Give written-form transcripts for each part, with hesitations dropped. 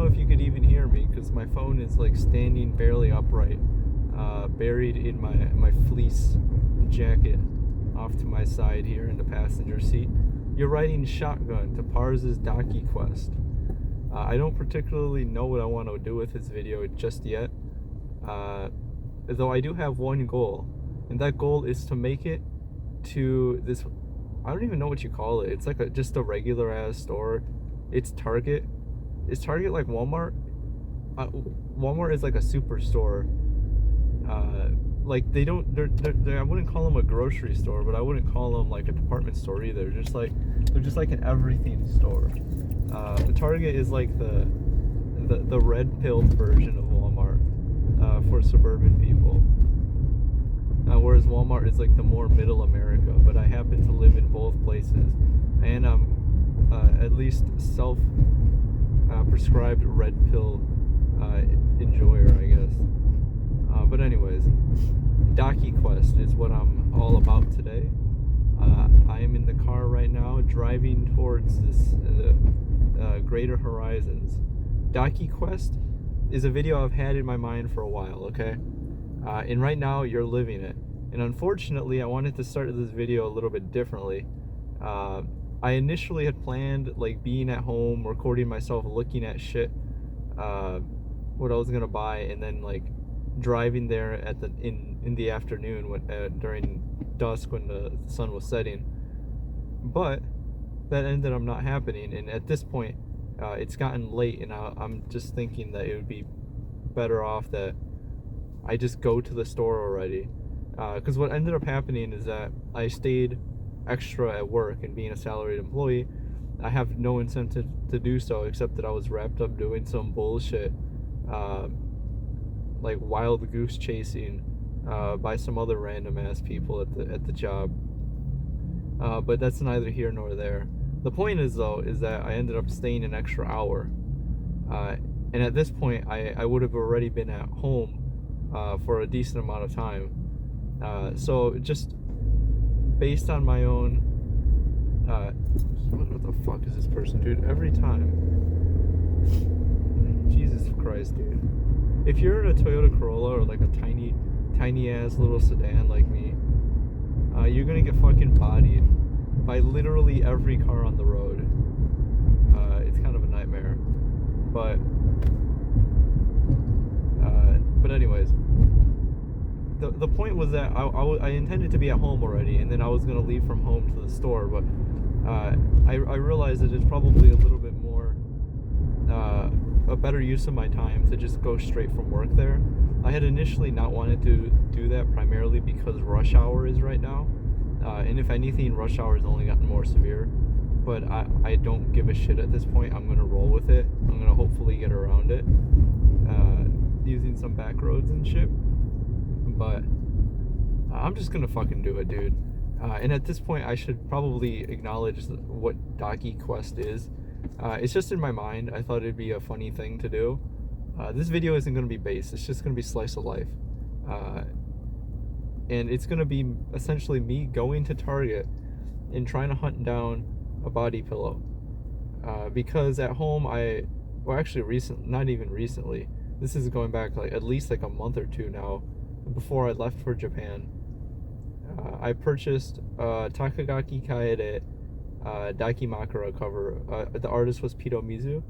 if you could even hear me because my phone is like standing barely upright, buried in my fleece jacket off to my side here in the passenger seat. You're riding shotgun to Pars's Dakiquest. I don't particularly know what I want to do with this video just yet, though I do have one goal, and that goal is to make it to this, I don't even know what you call it. It's like just a regular ass store. It's Target. Is Target like Walmart? Walmart is like a superstore. Like I wouldn't call them a grocery store, but I wouldn't call them like a department store either. They're just like an everything store. Target is like the red pilled version of Walmart for suburban people. Whereas Walmart is like the more middle America, but I happen to live in both places, and I'm at least self-prescribed red pill enjoyer, I guess. But anyways, Dakiquest is what I'm all about today. I am in the car right now, driving towards the greater horizons. Dakiquest is a video I've had in my mind for a while, okay? And right now, you're living it. And unfortunately, I wanted to start this video a little bit differently. I initially had planned like being at home, recording myself looking at shit, what I was gonna buy, and then like driving there in the afternoon during dusk when the sun was setting. But that ended up not happening, and at this point, it's gotten late, and I'm just thinking that it would be better off that I just go to the store already. Because what ended up happening is that I stayed extra at work, and being a salaried employee, I have no incentive to do so except that I was wrapped up doing some bullshit, like wild goose chasing by some other random ass people at the job. But that's neither here nor there. The point is though, is that I ended up staying an extra hour, and at this point I would have already been at home for a decent amount of time. So just based on my own, what the fuck is this person, dude? Every time, Jesus Christ, dude. If you're in a Toyota Corolla or like a tiny ass little sedan like me, you're gonna get fucking bodied by literally every car on the road. It's kind of a nightmare, but anyways, the point was that I intended to be at home already, and then I was gonna leave from home to the store, but I realized that it's probably a little bit more a better use of my time to just go straight from work there. I had initially not wanted to do that primarily because rush hour is right now, and if anything, rush hour has only gotten more severe, but I don't give a shit at this point. I'm gonna roll with it. I'm gonna hopefully get around it using some back roads and shit, but I'm just gonna fucking do it, dude. And at this point, I should probably acknowledge what Dakiquest is. It's just in my mind. I thought it'd be a funny thing to do. This video isn't going to be based. It's just going to be slice of life. And it's going to be essentially me going to Target and trying to hunt down a body pillow. Because at home, not even recently, this is going back like at least like a month or two now, before I left for Japan, I purchased Takagaki Kaede Dakimakura cover. The artist was Pito Mizu.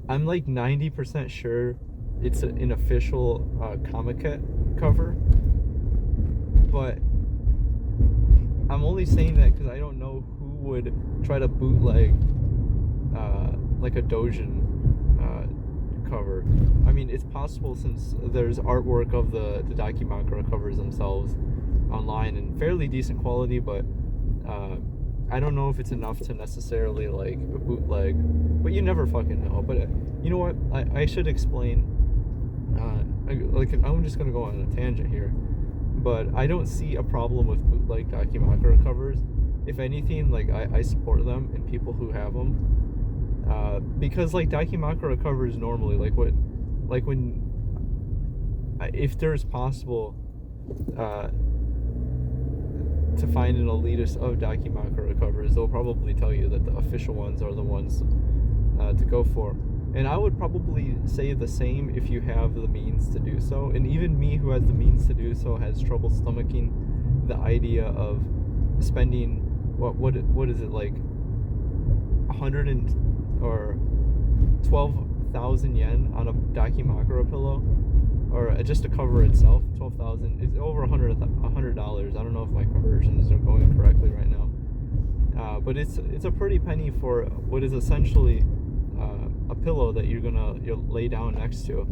I'm like 90% sure it's an official Comiket cover, but I'm only saying that because I don't know who would try to bootleg like a Dojin cover. I mean, it's possible since there's artwork of the Dakimakura covers themselves online in fairly decent quality, but I don't know if it's enough to necessarily like bootleg, but you never fucking know. But you know what? I should explain. I'm just gonna go on a tangent here, but I don't see a problem with bootleg Dakimakura covers. If anything, like I support them and people who have them, because like Dakimakura covers normally, if there's possible to find an elitist of Dakimakura covers, they'll probably tell you that the official ones are the ones to go for. And I would probably say the same if you have the means to do so. And even me, who has the means to do so, has trouble stomaching the idea of spending what is it, like 12,000 yen on a Dakimakura pillow, or just to cover itself. 12,000. It's over $100. I don't know if my conversions are going correctly right now, but it's a pretty penny for what is essentially a pillow that you'll lay down next to.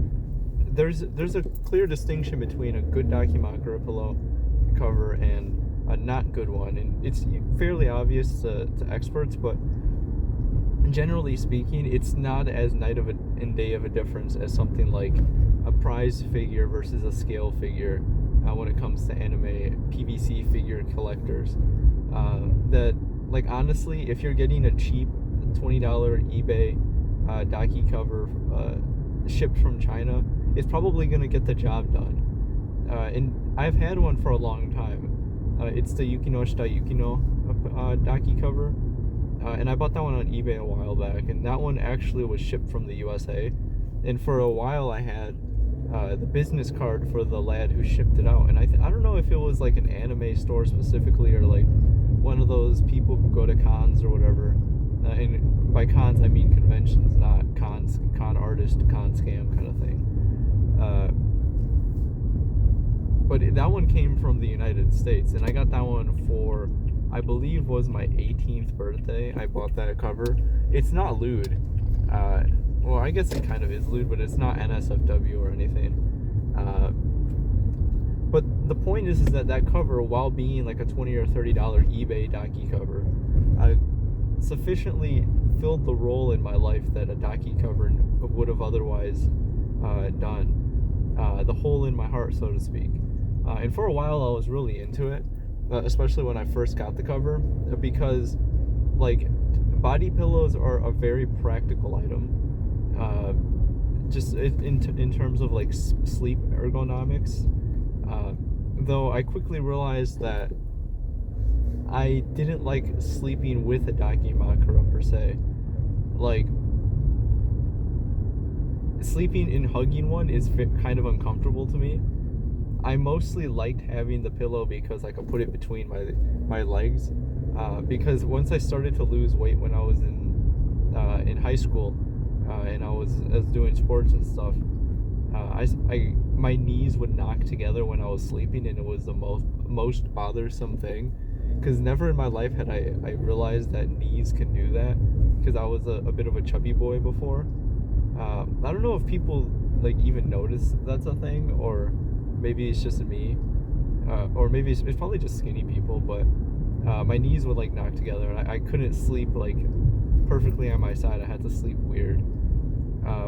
There's a clear distinction between a good Dakimakura pillow cover and a not good one, and it's fairly obvious to experts, but generally speaking, it's not as night of and day of a difference as something like a prize figure versus a scale figure when it comes to anime PVC figure collectors. That, like, honestly, if you're getting a cheap $20 eBay Daki cover shipped from China, it's probably going to get the job done. And I've had one for a long time. It's the Yukino Shita Yukino Daki cover. And I bought that one on eBay a while back, and that one actually was shipped from the USA. And for a while I had the business card for the lad who shipped it out. And I don't know if it was like an anime store specifically, or like one of those people who go to cons or whatever. And by cons I mean conventions, not con artist, con scam kind of thing. But that one came from the United States, and I got that one for, I believe, was my 18th birthday. I bought that cover. It's not lewd. Well, I guess it kind of is lewd, but it's not NSFW or anything. But the point is that cover, while being like a $20 or $30 eBay Daki cover, sufficiently filled the role in my life that a Daki cover would have otherwise done. The hole in my heart, so to speak. And for a while I was really into it, especially when I first got the cover, because like body pillows are a very practical item, just in terms of like sleep ergonomics. Though I quickly realized that I didn't like sleeping with a Dakimakura per se. Like, sleeping and hugging one is kind of uncomfortable to me. I mostly liked having the pillow because I could put it between my legs. Because once I started to lose weight when I was in high school, and I was doing sports and stuff, my knees would knock together when I was sleeping, and it was the most bothersome thing. Because never in my life had I realized that knees can do that, because I was a bit of a chubby boy before. I don't know if people like even notice that's a thing, or maybe it's just me, or maybe it's probably just skinny people, but my knees would like knock together, and I couldn't sleep like perfectly on my side. I had to sleep weird.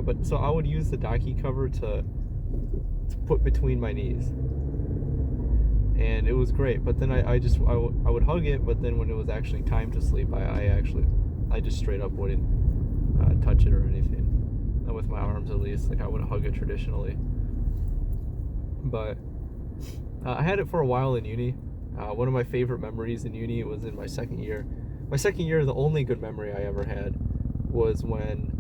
But so I would use the Daki cover to put between my knees, and it was great. But then I would hug it, but then when it was actually time to sleep, I just straight up wouldn't touch it or anything, not with my arms at least. Like, I wouldn't hug it traditionally. But I had it for a while in uni. One of my favorite memories in uni was in my second year. My second year, the only good memory I ever had was when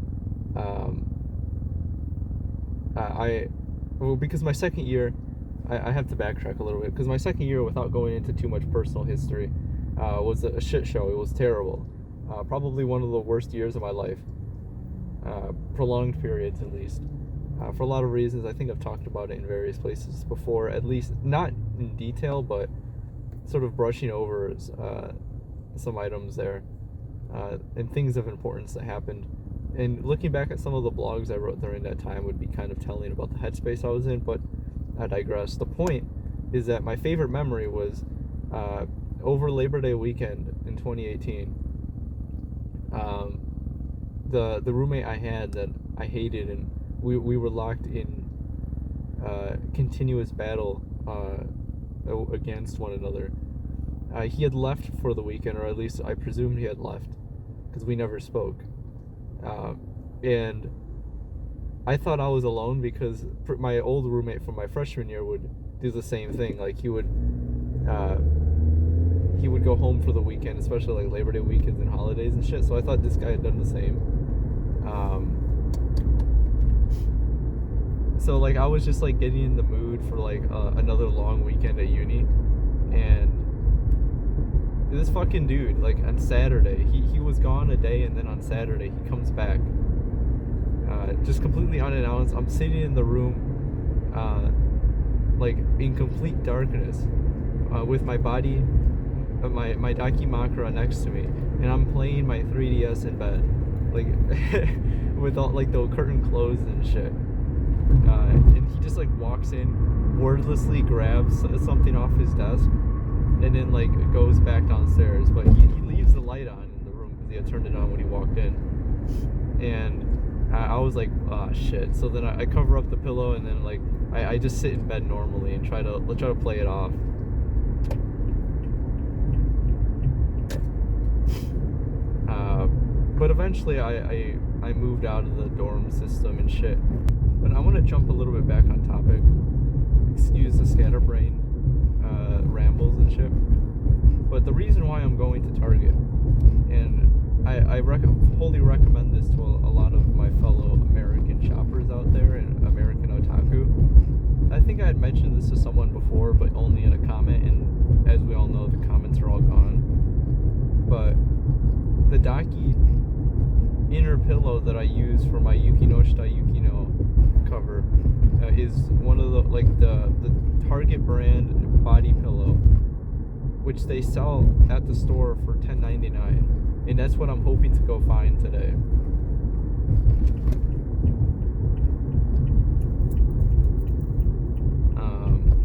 because my second year, I have to backtrack a little bit, because my second year, without going into too much personal history, was a shit show. It was terrible. Probably one of the worst years of my life. Prolonged periods, at least. For a lot of reasons. I think I've talked about it in various places before, at least not in detail, but sort of brushing over some items there, and things of importance that happened. And looking back at some of the blogs I wrote during that time would be kind of telling about the headspace I was in, but I digress. The point is that my favorite memory was over Labor Day weekend in 2018. The roommate I had that I hated, and we were locked in continuous battle against one another. He had left for the weekend, or at least I presumed he had left, because we never spoke. And I thought I was alone, because my old roommate from my freshman year would do the same thing. Like, he would go home for the weekend, especially like Labor Day weekends and holidays and shit. So I thought this guy had done the same. So like I was just like getting in the mood for like another long weekend at uni, and this fucking dude, like on Saturday, he was gone a day, and then on Saturday he comes back, just completely unannounced. I'm sitting in the room, like in complete darkness, with my body, my Daki Makara next to me, and I'm playing my 3DS in bed, like with all like the curtain closed and shit. And he just like walks in, wordlessly grabs something off his desk, and then like goes back downstairs. But he leaves the light on in the room because he had turned it on when he walked in. And I was like, ah, shit. So then I cover up the pillow, and then like I just sit in bed normally and try to play it off. But eventually I moved out of the dorm system and shit. But I want to jump a little bit back on topic. Excuse the scatterbrain rambles and shit. But the reason why I'm going to Target, and I wholly recommend this to a lot of my fellow American shoppers out there and American otaku. I think I had mentioned this to someone before, but only in a comment, and as we all know, the comments are all gone. But the Daki inner pillow that I use for my Yukino Shita Yukino cover is one of the Target brand body pillow, which they sell at the store for $10.99, and that's what I'm hoping to go find today.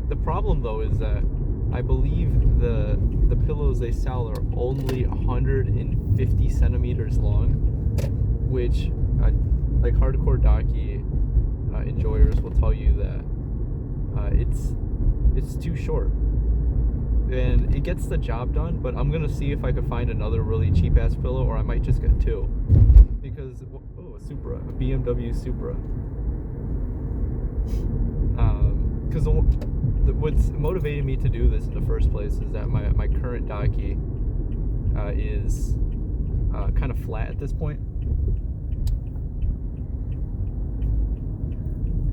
The problem though is that I believe the pillows they sell are only 150 centimeters long, which like hardcore Daki enjoyers will tell you that it's too short, and it gets the job done. But I'm gonna see if I could find another really cheap ass pillow, or I might just get two, because a Supra, a BMW Supra. Because what's motivated me to do this in the first place is that my current Daki is kind of flat at this point.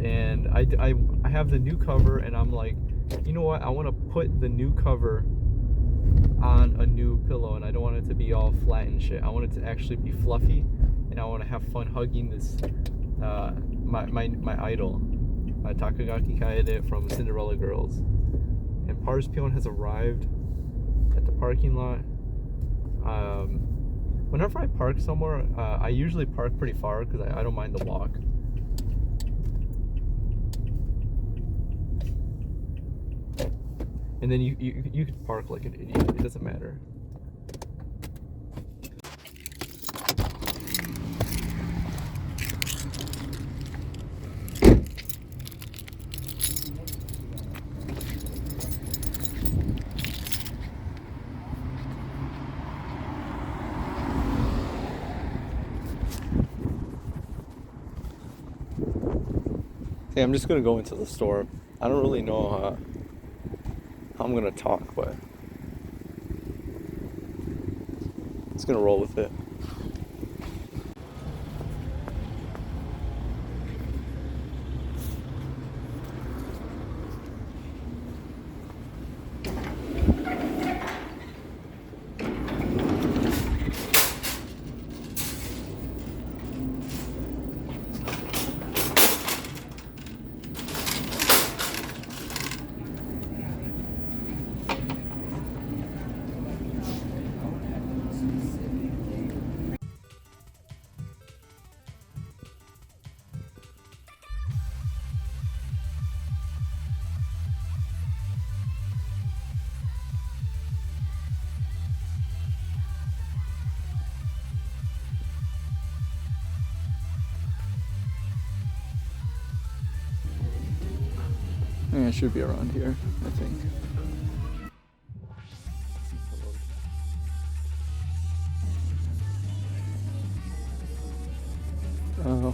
And I have the new cover, and I'm like, you know what, I want to put the new cover on a new pillow, and I don't want it to be all flat and shit. I want it to actually be fluffy, and I want to have fun hugging this my idol, Takagaki Kaede from Cinderella Girls. And Pars Pion has arrived at the parking lot. Whenever I park somewhere, I usually park pretty far because I don't mind the walk. And then you can park like an idiot. It doesn't matter. Hey, I'm just gonna go into the store. I don't really know how I'm gonna talk, but it's gonna roll with it. Yeah, it should be around here, I think.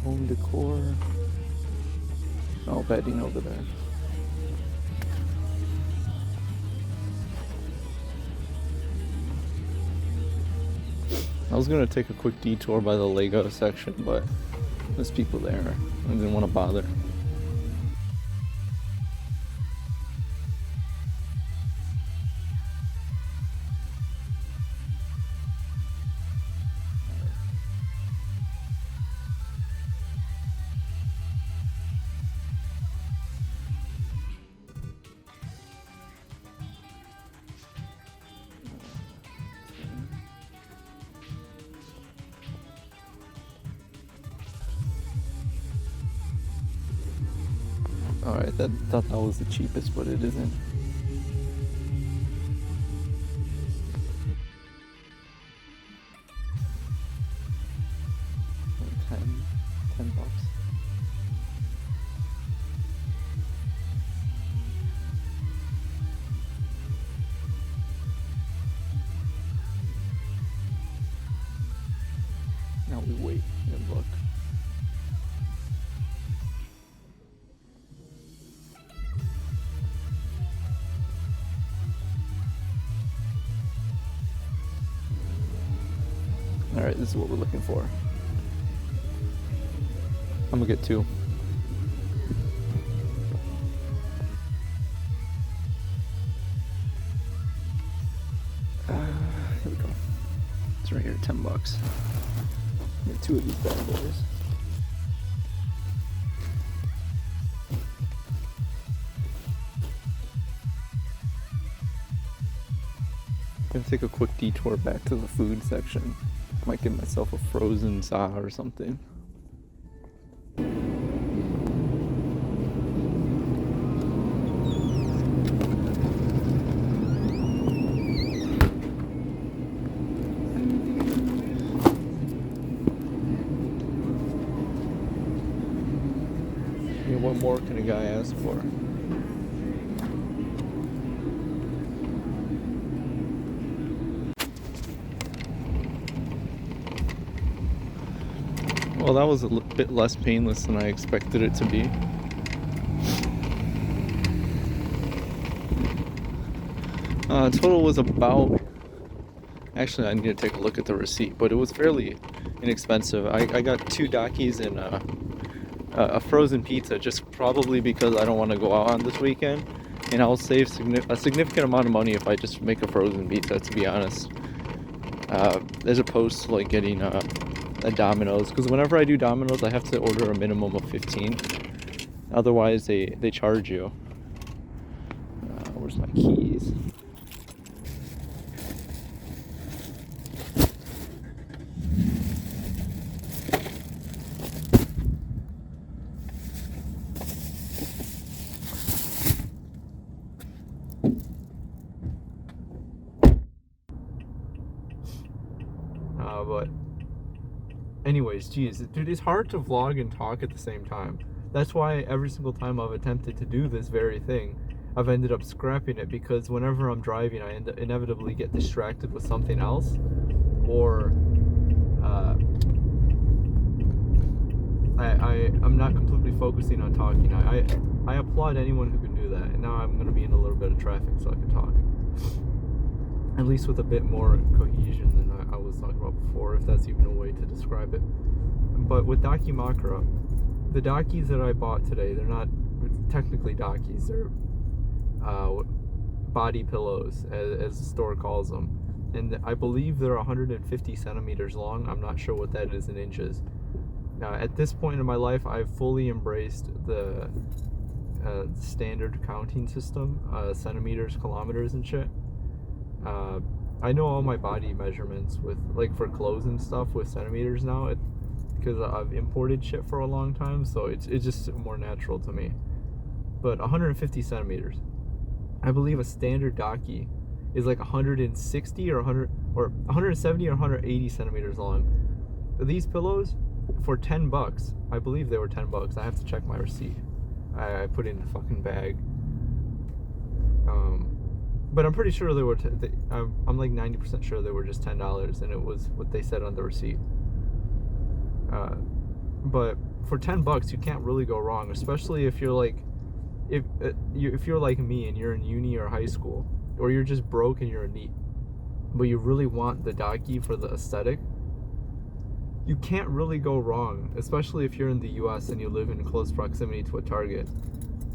Home decor. Oh, bedding over there. I was gonna take a quick detour by the Lego section, but there's people there. I didn't want to bother. Alright, thought that was the cheapest, but it isn't. $10. Now we wait and look. Alright, this is what we're looking for. I'm gonna get 2. Here we go. It's right here, $10. Get 2 of these bad boys. Gonna take a quick detour back to the food section. Might get myself a frozen za or something. What more can a guy ask for? Well, that was a bit less painless than I expected it to be. Total was about... Actually, I need to take a look at the receipt, but it was fairly inexpensive. I got 2 dakis and a frozen pizza, just probably because I don't want to go out on this weekend, and I'll save a significant amount of money if I just make a frozen pizza, to be honest, as opposed to like getting a Domino's, because whenever I do Domino's I have to order a minimum of 15, otherwise they charge you. Where's my keys? But anyways, geez, dude, it's hard to vlog and talk at the same time. That's why every single time I've attempted to do this very thing, I've ended up scrapping it, because whenever I'm driving, I inevitably get distracted with something else, or I'm not completely focusing on talking. I applaud anyone who can do that, and now I'm going to be in a little bit of traffic so I can talk. At least with a bit more cohesion than I was talking about before, if that's even a way to describe it. But with Dakimakura, the dakis that I bought today, they're not technically dakis, they're body pillows, as the store calls them. And I believe they're 150 centimeters long. I'm not sure what that is in inches. Now, at this point in my life, I've fully embraced the standard counting system, centimeters, kilometers, and shit. I know all my body measurements with, like, for clothes and stuff with centimeters now, because I've imported shit for a long time, so it's just more natural to me. But 150 centimeters. I believe a standard daki is like 160 or 170 or 180 centimeters long. These pillows, for $10, I believe they were $10. I have to check my receipt. I put it in the fucking bag. But I'm pretty sure they were. I'm like 90% sure they were just $10, and it was what they said on the receipt. But for $10, you can't really go wrong, especially if you're like, if you're like me and you're in uni or high school, or you're just broke and you're a NEET, but you really want the daki for the aesthetic. You can't really go wrong, especially if you're in the US and you live in close proximity to a Target.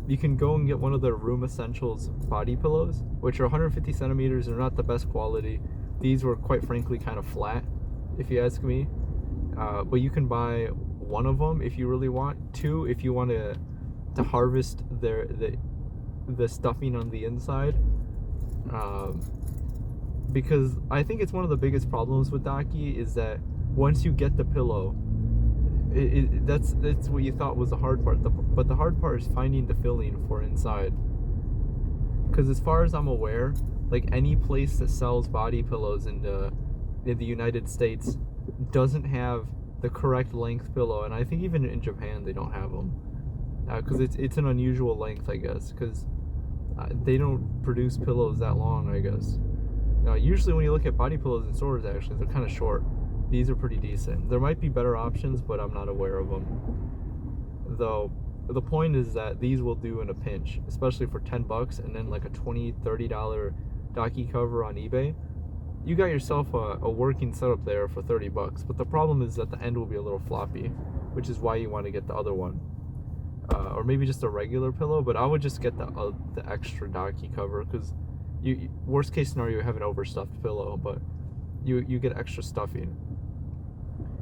You can go and get one of the Room Essentials body pillows, which are 150 centimeters. They're not the best quality. These were, quite frankly, kind of flat, if you ask me. But you can buy one of them if you really want. 2 if you want to harvest the stuffing on the inside. Because I think it's one of the biggest problems with daki is that once you get the pillow, That's what you thought was the hard part. But the hard part is finding the filling for inside. Because as far as I'm aware, like any place that sells body pillows in the United States doesn't have the correct length pillow, and I think even in Japan they don't have them. Because it's an unusual length, I guess. Because they don't produce pillows that long, I guess. Usually when you look at body pillows in stores, actually, they're kind of short. These are pretty decent. There might be better options, but I'm not aware of them. Though, the point is that these will do in a pinch, especially for $10 and then like a $20, $30 daki cover on eBay. You got yourself a working setup there for $30. But the problem is that the end will be a little floppy, which is why you want to get the other one. Or maybe just a regular pillow, but I would just get the extra daki cover, because worst case scenario, you have an overstuffed pillow, but you get extra stuffing.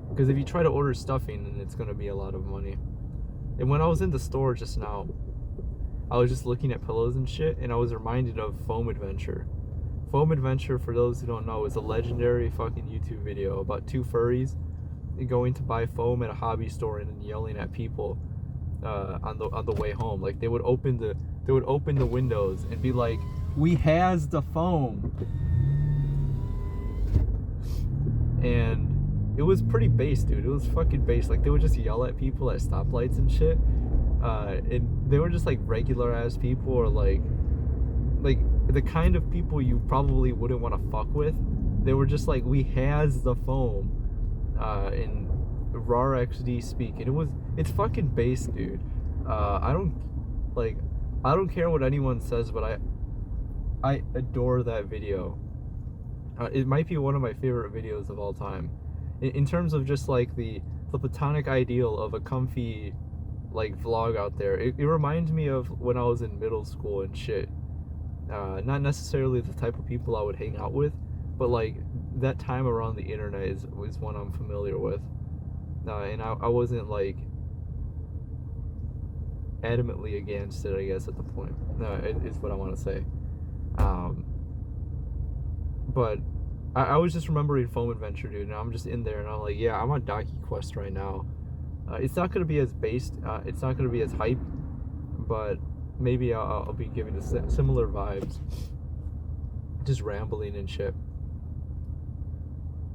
Because if you try to order stuffing, then it's going to be a lot of money. And when I was in the store just now, I was just looking at pillows and shit, and I was reminded of Foam Adventure. Foam Adventure, for those who don't know, is a legendary fucking YouTube video about two furries going to buy foam at a hobby store and then yelling at people on the way home. Like they would open the windows and be like, "We has the foam," and it was pretty base, dude. It was fucking base. Like they would just yell at people at stoplights and shit, and they were just like regular ass people, or like the kind of people you probably wouldn't want to fuck with. They were just like, "We has the foam," in RAR XD speak, and it's fucking base, dude. I don't care what anyone says, but I adore that video. It might be one of my favorite videos of all time. In terms of just like the platonic ideal of a comfy like vlog out there, it reminds me of when I was in middle school and shit. Not necessarily the type of people I would hang out with, but like that time around the internet is one I'm familiar with. And I wasn't like adamantly against it, I guess, at the point. Is what I want to say. But I was just remembering Foam Adventure, dude, and I'm just in there and I'm like, yeah, I'm on Dakiquest right now. It's not going to be as based, it's not going to be as hype, but maybe I'll be giving similar vibes. Just rambling and shit.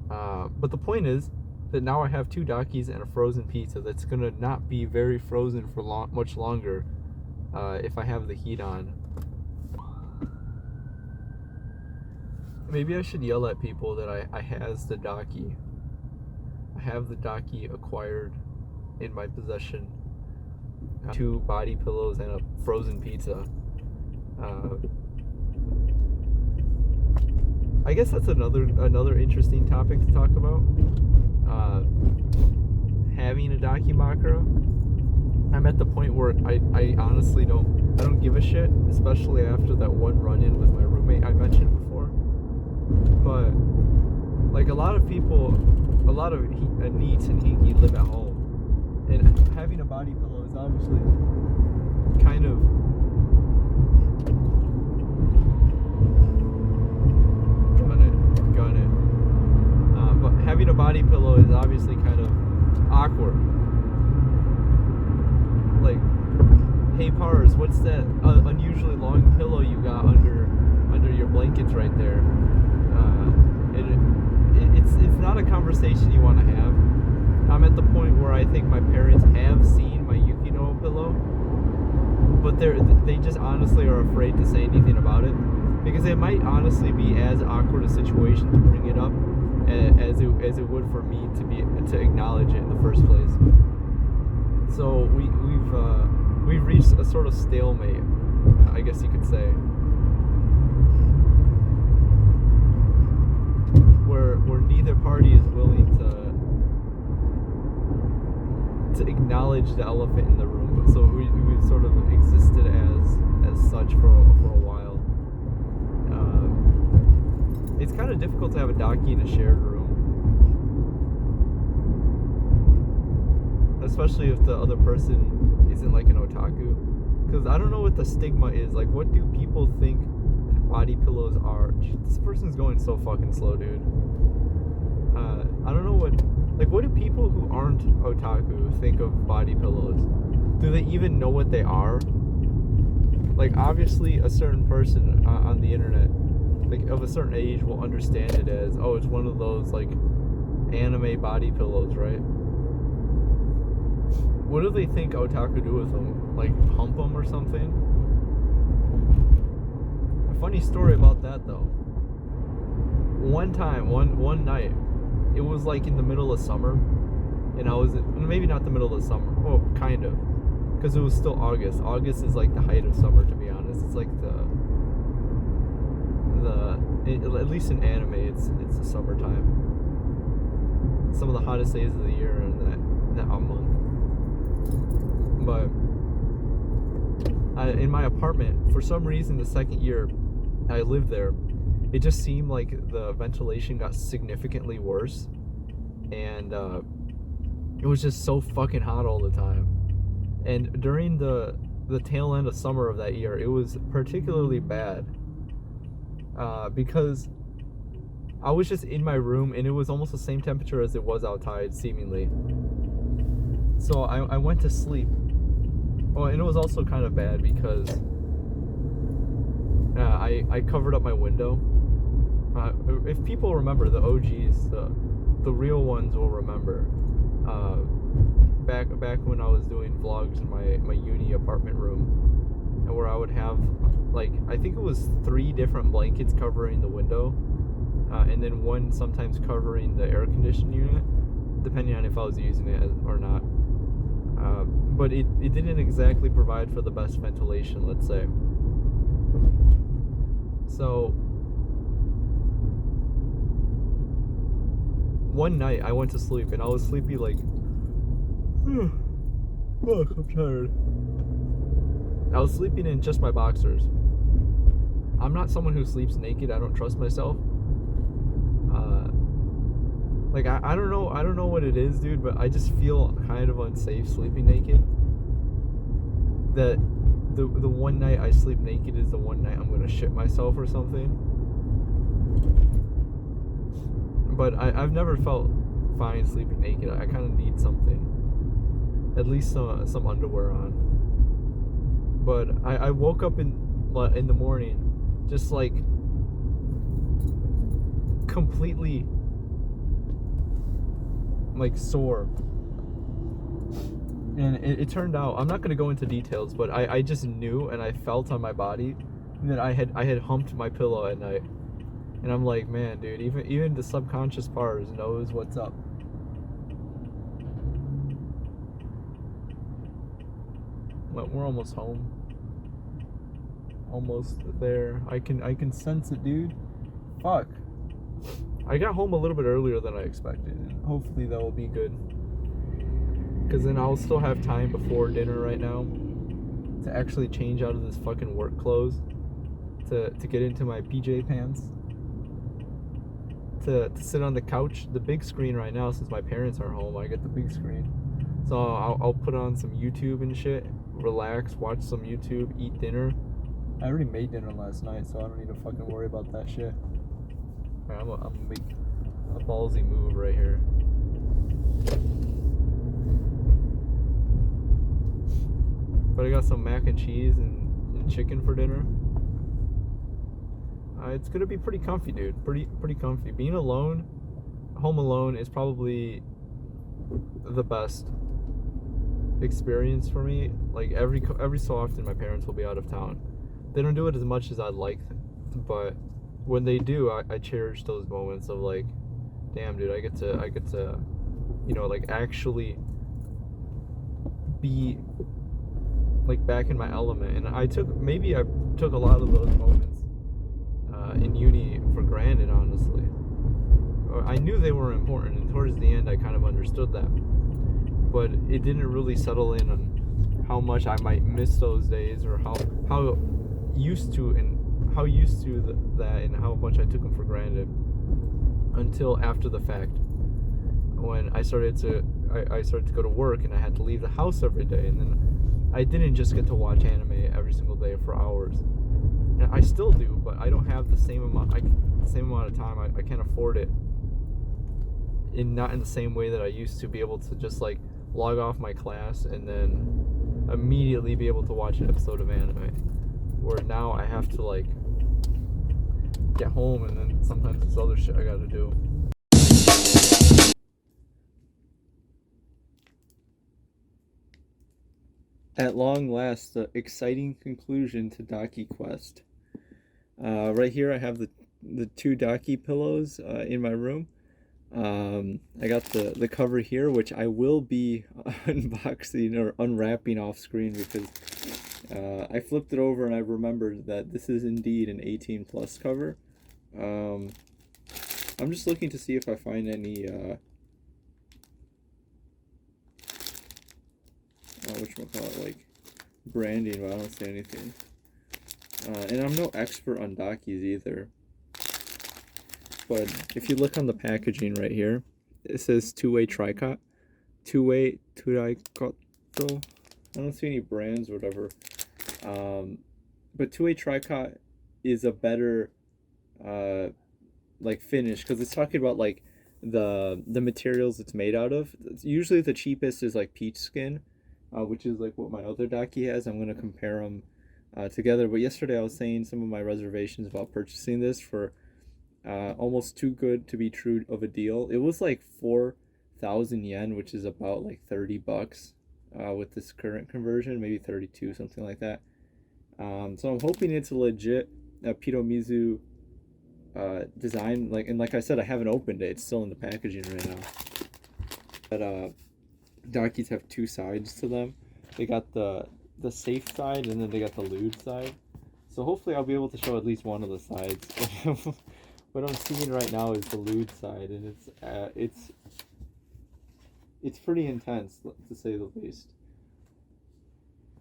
But the point is that now I have 2 Dakis and a frozen pizza that's going to not be very frozen for much longer if I have the heat on. Maybe I should yell at people that I has the daki. I have the daki acquired in my possession. 2 body pillows and a frozen pizza. I guess that's another interesting topic to talk about. Having a dakimakura. I'm at the point where I honestly don't give a shit, especially after that one run-in with my roommate I mentioned before. But like a lot of people, a lot of neats and hiki live at home, and having a body pillow is obviously kind of gun it. But having a body pillow is obviously kind of awkward. Like, hey Pars, what's that unusually long pillow you got under your blankets right there? It's not a conversation you want to have. I'm at the point where I think my parents have seen my Yukino pillow, but they just honestly are afraid to say anything about it, because it might honestly be as awkward a situation to bring it up as it would for me to acknowledge it in the first place. So we've reached a sort of stalemate, I guess you could say, where neither party is willing to acknowledge the elephant in the room. So we've sort of existed as such for a while. It's kind of difficult to have a daki in a shared room, especially if the other person isn't like an otaku. Because I don't know what the stigma is. Like, what do people think body pillows are? This person's going so fucking slow, dude. I don't know Like, what do people who aren't otaku think of body pillows? Do they even know what they are? Like, obviously, a certain person on the internet, like, of a certain age will understand it as, oh, it's one of those, like, anime body pillows, right? What do they think otaku do with them? Like, hump them or something? A funny story about that, though. One time, one night, it was like in the middle of summer, and I was, maybe not the middle of summer, well, kind of, because it was still August. August is like the height of summer, to be honest. It's like at least in anime, it's the summertime. Some of the hottest days of the year in that month. But in my apartment, for some reason, the second year I lived there, it just seemed like the ventilation got significantly worse, and it was just so fucking hot all the time. And during the tail end of summer of that year, it was particularly bad because I was just in my room, and it was almost the same temperature as it was outside, seemingly. So I went to sleep. Oh, and it was also kind of bad because I covered up my window. If people remember, the OGs, the real ones will remember. Back when I was doing vlogs in my uni apartment room, and where I would have, like, I think it was 3 different blankets covering the window, and then one sometimes covering the air conditioning unit, depending on if I was using it or not. But it didn't exactly provide for the best ventilation, let's say. So one night I went to sleep, and I was sleepy like, fuck, I'm tired. I was sleeping in just my boxers. I'm not someone who sleeps naked. I don't trust myself. Like, I don't know what it is, dude, but I just feel kind of unsafe sleeping naked. That the one night I sleep naked is the one night I'm gonna shit myself or something. But I've never felt fine sleeping naked. I kind of need something, at least some underwear on. But I woke up in the morning, just like completely like sore. And it turned out, I'm not going to go into details, but I just knew, and I felt on my body that I had humped my pillow at night. And I'm like, man, dude, even the subconscious part knows what's up. But we're almost home. Almost there. I can sense it, dude. Fuck. I got home a little bit earlier than I expected, and hopefully that will be good. Because then I'll still have time before dinner right now to actually change out of this fucking work clothes, to get into my PJ pants, to sit on the couch. The big screen right now, since my parents aren't home, I get the big screen. So I'll put on some YouTube and shit, relax, watch some YouTube, eat dinner. I already made dinner last night, so I don't need to fucking worry about that shit. Right, I'm gonna make a ballsy move right here. But I got some mac and cheese and chicken for dinner. It's gonna be pretty comfy, dude. Pretty comfy. Being alone, home alone, is probably the best experience for me. Like every so often, my parents will be out of town. They don't do it as much as I'd like, but when they do, I cherish those moments of like, damn, dude, I get to, you know, like actually be like back in my element. And I took a lot of those moments in uni for granted, honestly. I knew they were important, and towards the end I kind of understood that, but it didn't really settle in on how much I might miss those days, or how used to that, and how much I took them for granted, until after the fact, when I started to go to work, and I had to leave the house every day, and then I didn't just get to watch anime every single day for hours. And I still do, but I don't have the same amount of time. I can't afford it. not in the same way that I used to be able to just like log off my class and then immediately be able to watch an episode of anime. Where now I have to like get home and then sometimes there's other shit I gotta do. At long last, the exciting conclusion to Dakiquest. Right here I have the 2 Daki pillows in my room. I got the cover here, which I will be unboxing or unwrapping off screen because I flipped it over and I remembered that this is indeed an 18 plus cover. I'm just looking to see if I find any whatchamacallit, like branding, but I don't see anything. And I'm no expert on Dakis either. But if you look on the packaging right here, it says two-way tricot. Two-way tricoto. I don't see any brands or whatever. But two-way tricot is a better like finish because it's talking about like the materials it's made out of. Usually the cheapest is like peach skin, which is like what my other Daki has. I'm going to compare them together. But yesterday I was saying some of my reservations about purchasing this for almost too good to be true of a deal. It was like 4,000 yen, which is about like 30 bucks with this current conversion, maybe 32, something like that. So I'm hoping it's a legit Pito design. Like I said, I haven't opened it. It's still in the packaging right now. But Dakis have 2 sides to them. They got the safe side and then they got the lewd side. So hopefully I'll be able to show at least one of the sides. What I'm seeing right now is the lewd side, and it's pretty intense, to say the least.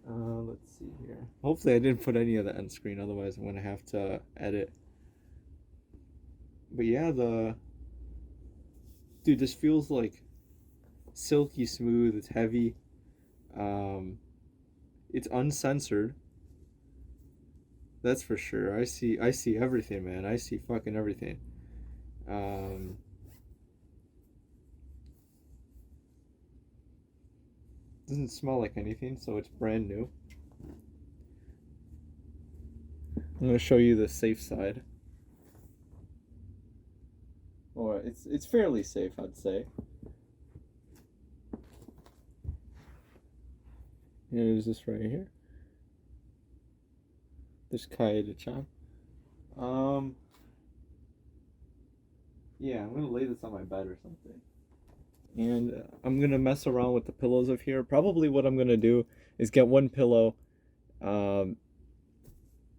Let's see here. Hopefully I didn't put any of that on screen, otherwise I'm gonna have to edit. But yeah, dude, this feels like silky smooth. It's heavy. It's uncensored. That's for sure. I see everything, man. I see fucking everything. Doesn't smell like anything, so it's brand new. I'm gonna show you the safe side. Or it's fairly safe, I'd say. Here's this right here. This Kaede-chan. Yeah, I'm gonna lay this on my bed or something. And I'm gonna mess around with the pillows of here. Probably what I'm gonna do is get one pillow. I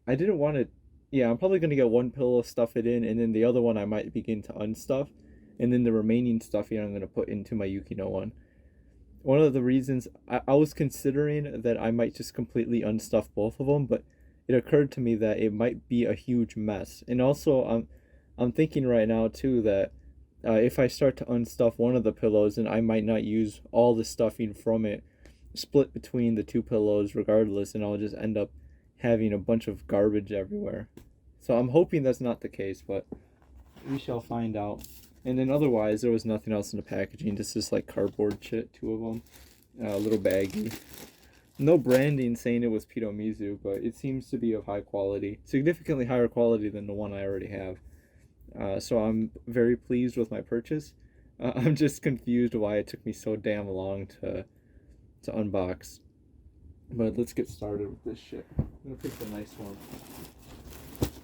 didn't want to. Yeah, I'm probably gonna get one pillow, stuff it in, and then the other one I might begin to unstuff, and then the remaining stuff here I'm gonna put into my Yukino one. One of the reasons I was considering that I might just completely unstuff both of them, but it occurred to me that it might be a huge mess. And also, I'm thinking right now too that if I start to unstuff one of the pillows, then I might not use all the stuffing from it split between the 2 pillows regardless, and I'll just end up having a bunch of garbage everywhere. So I'm hoping that's not the case, but we shall find out. And then otherwise, there was nothing else in the packaging. This is like cardboard shit, 2 of them, a little baggy. No branding saying it was Pito, but it seems to be of high quality, significantly higher quality than the one I already have. So I'm very pleased with my purchase. I'm just confused why it took me so damn long to unbox. But let's get started with this shit. I'm gonna pick the nice one.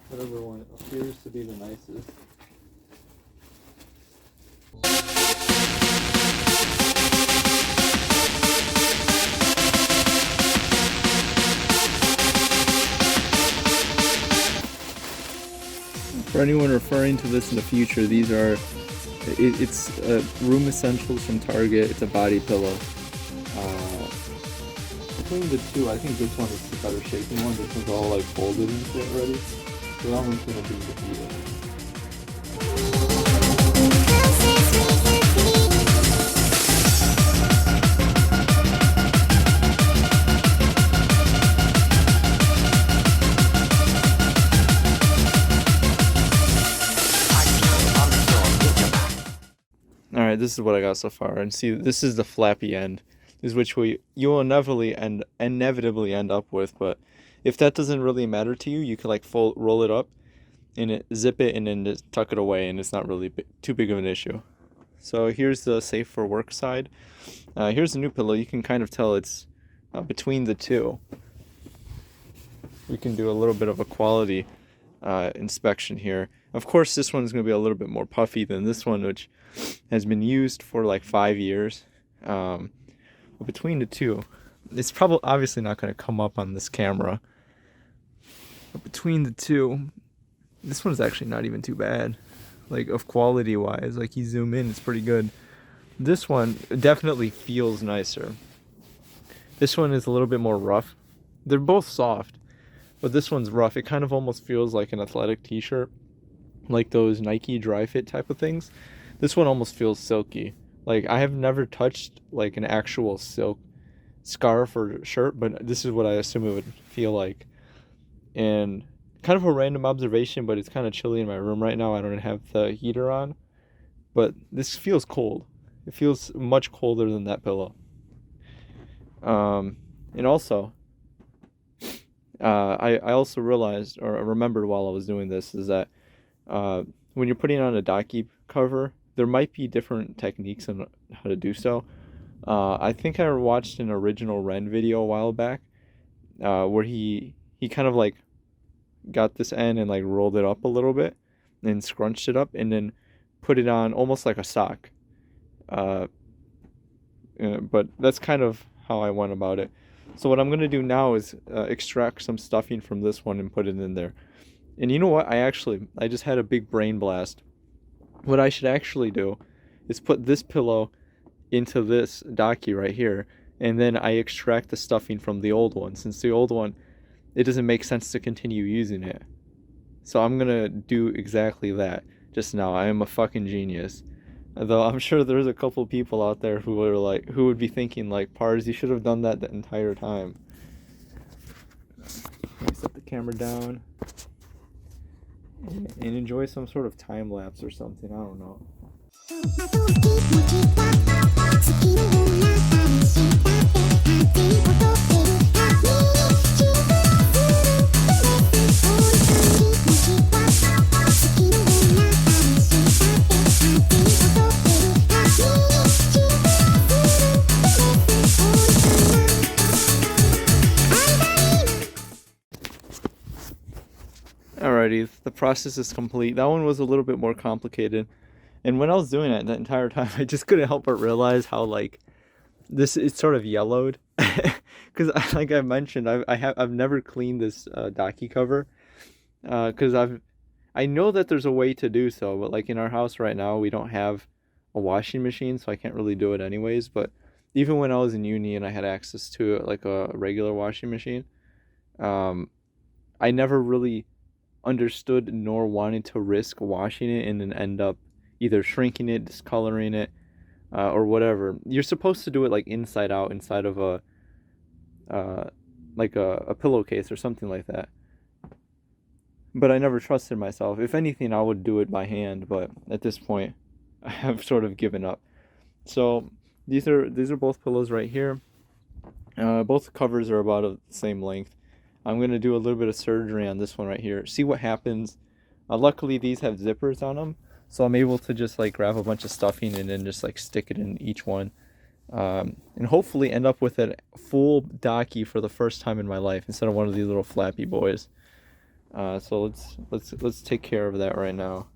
Whatever one appears to be the nicest. For anyone referring to this in the future, these are, it's Room Essentials from Target. It's a body pillow. Between the 2, I think this one is the better shaking one. This one's all like folded and shit already. So that one's gonna be the heater. this is what I got so far. And see, this is the flappy end, is which you will inevitably end up with. But if that doesn't really matter to you, you can like roll it up and zip it and then just tuck it away, and it's not really too big of an issue. So here's the safe for work side. Here's the new pillow. You can kind of tell it's between the two. We can do a little bit of a quality inspection here. Of course, this one's going to be a little bit more puffy than this one, which has been used for like 5 years. But between the two, it's probably obviously not going to come up on this camera. But between the two, this one's actually not even too bad. Like, of quality wise, like you zoom in, it's pretty good. This one definitely feels nicer. This one is a little bit more rough. They're both soft, but this one's rough. It kind of almost feels like an athletic t-shirt, like those Nike dry fit type of things. This one almost feels silky. Like, I have never touched like an actual silk scarf or shirt, but this is what I assume it would feel like. And kind of a random observation, but it's kind of chilly in my room right now. I don't have the heater on, but this feels cold. It feels much colder than that pillow. And also, I also realized, or remembered while I was doing this, is that when you're putting on a daki cover, there might be different techniques on how to do so. I think I watched an original Ren video a while back, where he kind of like got this end and like rolled it up a little bit and scrunched it up and then put it on almost like a sock. But that's kind of how I went about it. So what I'm going to do now is extract some stuffing from this one and put it in there. And you know what? I just had a big brain blast. What I should actually do is put this pillow into this daki right here, and then I extract the stuffing from the old one, since the old one, it doesn't make sense to continue using it. So I'm gonna do exactly that just now. I am a fucking genius. Though I'm sure there's a couple people out there who would be thinking like, Pars, you should have done that the entire time. Let me set the camera down and enjoy some sort of time lapse or something. I don't know. Alrighty, the process is complete. That one was a little bit more complicated. And when I was doing it that entire time, I just couldn't help but realize how like this is sort of yellowed. Because like I mentioned, I've never cleaned this daki cover. Because I know that there's a way to do so, but like in our house right now, we don't have a washing machine, so I can't really do it anyways. But even when I was in uni and I had access to like a regular washing machine, I never really understood nor wanted to risk washing it and then end up either shrinking it, discoloring it, or whatever. You're supposed to do it like inside out, inside of a pillowcase or something like that. But I never trusted myself. If anything, I would do it by hand, but at this point, I have sort of given up. So these are both pillows right here. Both covers are about the same length. I'm going to do a little bit of surgery on this one right here. See what happens. Luckily, these have zippers on them, so I'm able to just like grab a bunch of stuffing and then just like stick it in each one. And hopefully end up with a full daki for the first time in my life instead of one of these little flappy boys. So let's take care of that right now.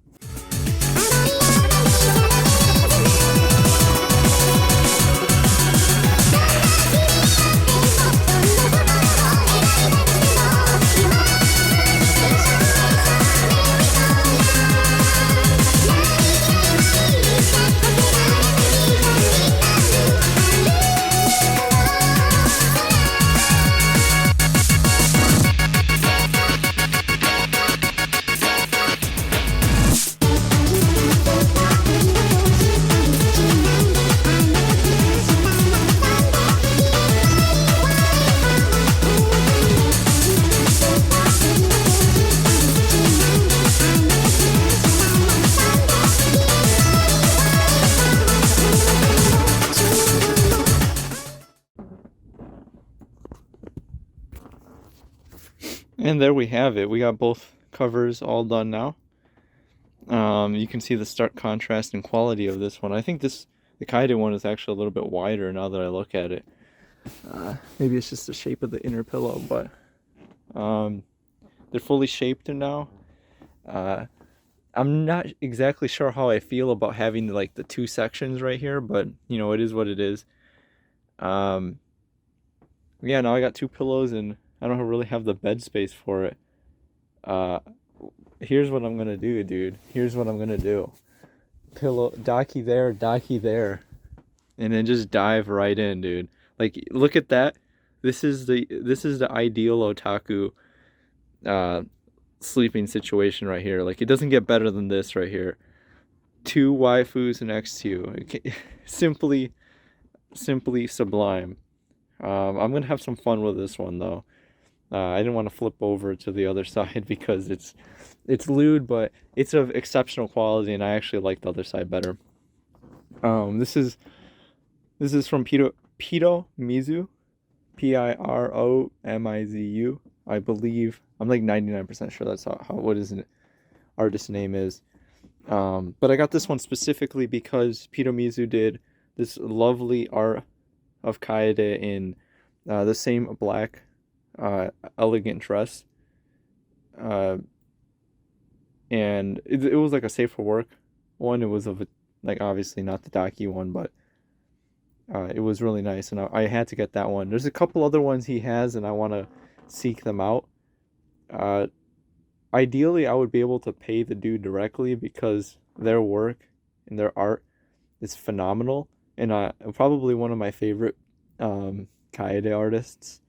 And there we have it. We got both covers all done now. You can see the stark contrast and quality of this one. I think the Kaide one is actually a little bit wider now that I look at it. Maybe it's just the shape of the inner pillow, but they're fully shaped now. I'm not exactly sure how I feel about having like the two sections right here, but you know, it is what it is. Yeah, now I got two pillows and I don't really have the bed space for it. Here's what I'm gonna do, dude. Here's what I'm gonna do. Pillow, daki there, and then just dive right in, dude. Like, look at that. This is the ideal otaku sleeping situation right here. Like, it doesn't get better than this right here. Two waifus next to you. Okay. simply sublime. I'm gonna have some fun with this one though. I didn't want to flip over to the other side because it's lewd, but it's of exceptional quality, and I actually like the other side better. This is from Pito Mizu, Piromizu. I believe I'm like 99% sure that's how what his artist name is. But I got this one specifically because Pito Mizu did this lovely art of Kaede in the same black elegant dress, and it was like a safe for work one. It was of a, like, obviously not the daki one, but it was really nice, and I had to get that one. There's a couple other ones he has, and I want to seek them out. Ideally, I would be able to pay the dude directly because their work and their art is phenomenal, and probably one of my favorite kaede artists.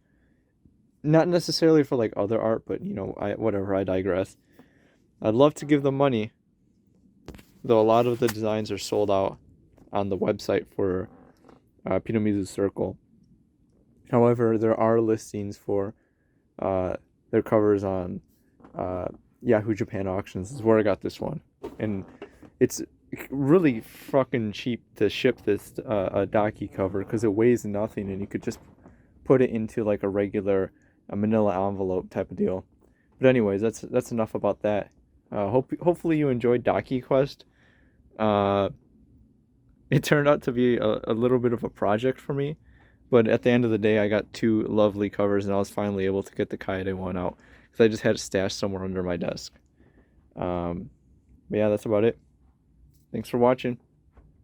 Not necessarily for like other art, but you know, whatever. I digress. I'd love to give them money, though a lot of the designs are sold out on the website for Pinomizu's Circle. However, there are listings for their covers on Yahoo Japan Auctions. This is where I got this one, and it's really fucking cheap to ship this daki cover because it weighs nothing, and you could just put it into like a regular manila envelope type of deal. But anyways, that's enough about that. Hopefully you enjoyed Dakiquest. It turned out to be a little bit of a project for me, but at the end of the day, I got two lovely covers, and I was finally able to get the Kaede one out because I just had it stashed somewhere under my desk. But yeah, that's about it. Thanks for watching.